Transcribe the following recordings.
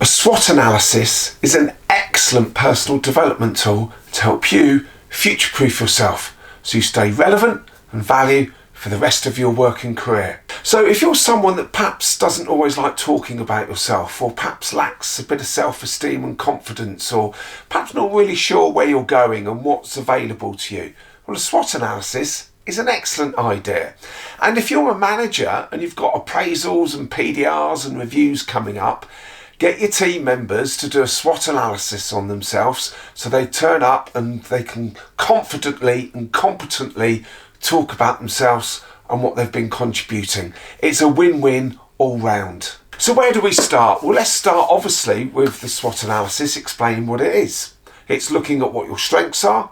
SWOT analysis is an excellent personal development tool to help you future-proof yourself so you stay relevant and value for the rest of your working career. So if you're someone that perhaps doesn't always like talking about yourself, or perhaps lacks a bit of self-esteem and confidence, or perhaps not really sure where you're going and what's available to you, well, a SWOT analysis is an excellent idea. And if you're a manager and you've got appraisals and PDRs and reviews coming up, get your team members to do a SWOT analysis on themselves so they turn up and they can confidently and competently talk about themselves and what they've been contributing. It's a win-win all round. So where do we start? Well, let's start obviously with the SWOT analysis, explaining what it is. It's looking at what your strengths are,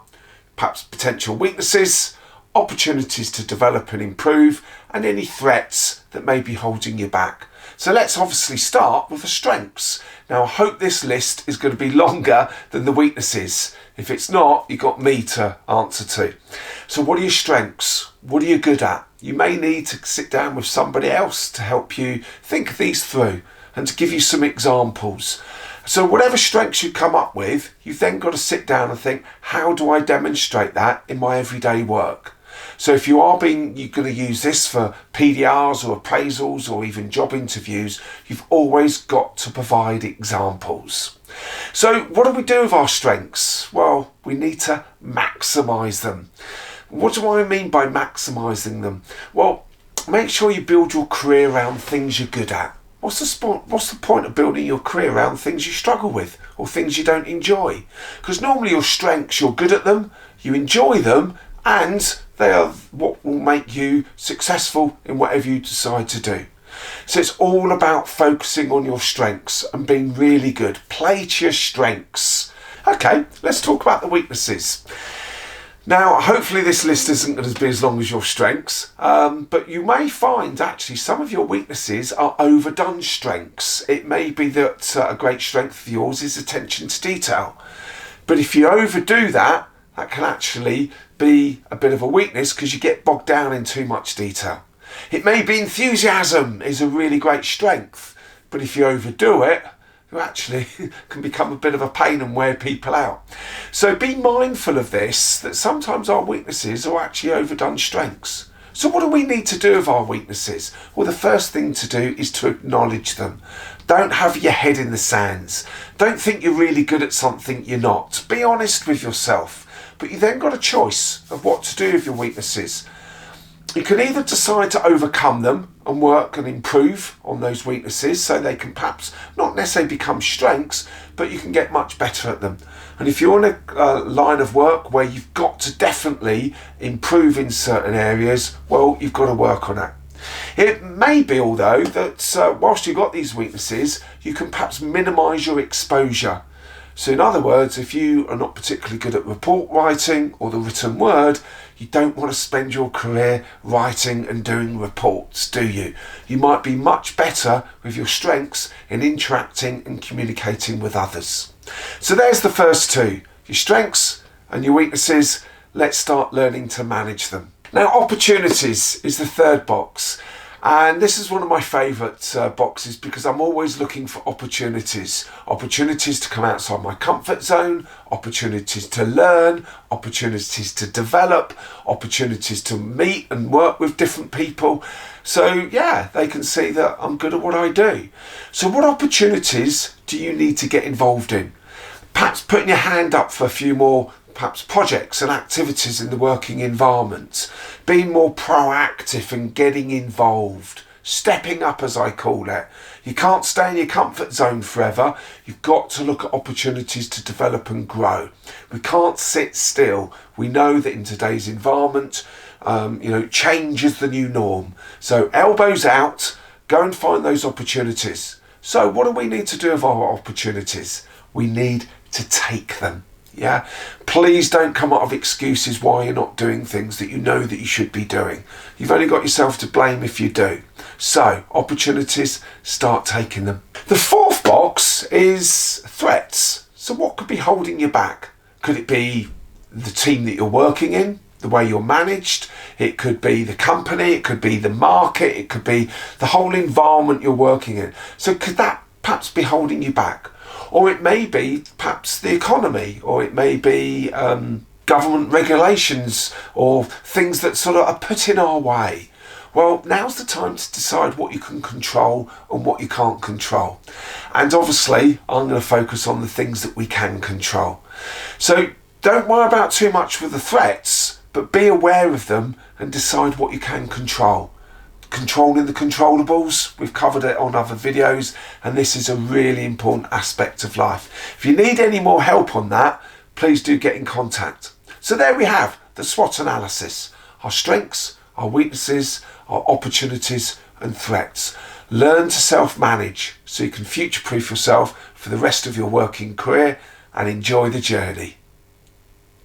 perhaps potential weaknesses, opportunities to develop and improve, and any threats that may be holding you back. So let's obviously start with the strengths. Now, I hope this list is going to be longer than the weaknesses. If it's not, you've got me to answer to. So what are your strengths? What are you good at? You may need to sit down with somebody else to help you think these through and to give you some examples. So whatever strengths you come up with, you've then got to sit down and think, how do I demonstrate that in my everyday work? So if you're going to use this for PDRs or appraisals or even job interviews, you've always got to provide examples. So what do we do with our strengths? Well, we need to maximise them. What do I mean by maximising them? Well, make sure you build your career around things you're good at. What's the point of building your career around things you struggle with or things you don't enjoy? Because normally your strengths, you're good at them, you enjoy them, and they are what will make you successful in whatever you decide to do. So it's all about focusing on your strengths and being really good. Play to your strengths. Okay, let's talk about the weaknesses. Now, hopefully this list isn't going to be as long as your strengths, but you may find actually some of your weaknesses are overdone strengths. It may be that a great strength of yours is attention to detail. But if you overdo that, that can actually be a bit of a weakness because you get bogged down in too much detail. It may be enthusiasm is a really great strength, but if you overdo it, you actually can become a bit of a pain and wear people out. So be mindful of this, that sometimes our weaknesses are actually overdone strengths. So what do we need to do with our weaknesses? Well, the first thing to do is to acknowledge them. Don't have your head in the sands. Don't think you're really good at something you're not. Be honest with yourself. But you then got a choice of what to do with your weaknesses. You can either decide to overcome them and work and improve on those weaknesses so they can perhaps not necessarily become strengths, but you can get much better at them. And if you're in a line of work where you've got to definitely improve in certain areas, well, you've got to work on that. It may be, although, that whilst you've got these weaknesses, you can perhaps minimise your exposure. So in other words, if you are not particularly good at report writing or the written word, you don't want to spend your career writing and doing reports, do you? You might be much better with your strengths in interacting and communicating with others. So there's the first two, your strengths and your weaknesses. Let's start learning to manage them. Now, opportunities is the third box. And this is one of my favourite boxes because I'm always looking for opportunities. Opportunities to come outside my comfort zone, opportunities to learn, opportunities to develop, opportunities to meet and work with different people. So yeah, they can see that I'm good at what I do. So what opportunities do you need to get involved in? Perhaps putting your hand up for a few more perhaps projects and activities in the working environment, being more proactive and getting involved, stepping up as I call it. You can't stay in your comfort zone forever. You've got to look at opportunities to develop and grow. We can't sit still. We know that in today's environment, change is the new norm. So elbows out, go and find those opportunities. So what do we need to do with our opportunities? We need to take them. Yeah, please don't come up with excuses why you're not doing things that you know that you should be doing. You've only got yourself to blame if you do. So, opportunities, start taking them. The fourth box is threats. So what could be holding you back? Could it be the team that you're working in, the way you're managed? It could be the company, it could be the market, it could be the whole environment you're working in. So could that perhaps be holding you back. Or it may be perhaps the economy, or it may be government regulations, or things that sort of are put in our way. Well, now's the time to decide what you can control and what you can't control. And obviously, I'm going to focus on the things that we can control. So don't worry about too much with the threats, but be aware of them and decide what you can control. Controlling the controllables, we've covered it on other videos, and this is a really important aspect of life. If you need any more help on that, please do get in contact. So there we have the SWOT analysis, our strengths, our weaknesses, our opportunities and threats. Learn to self-manage so you can future-proof yourself for the rest of your working career and enjoy the journey.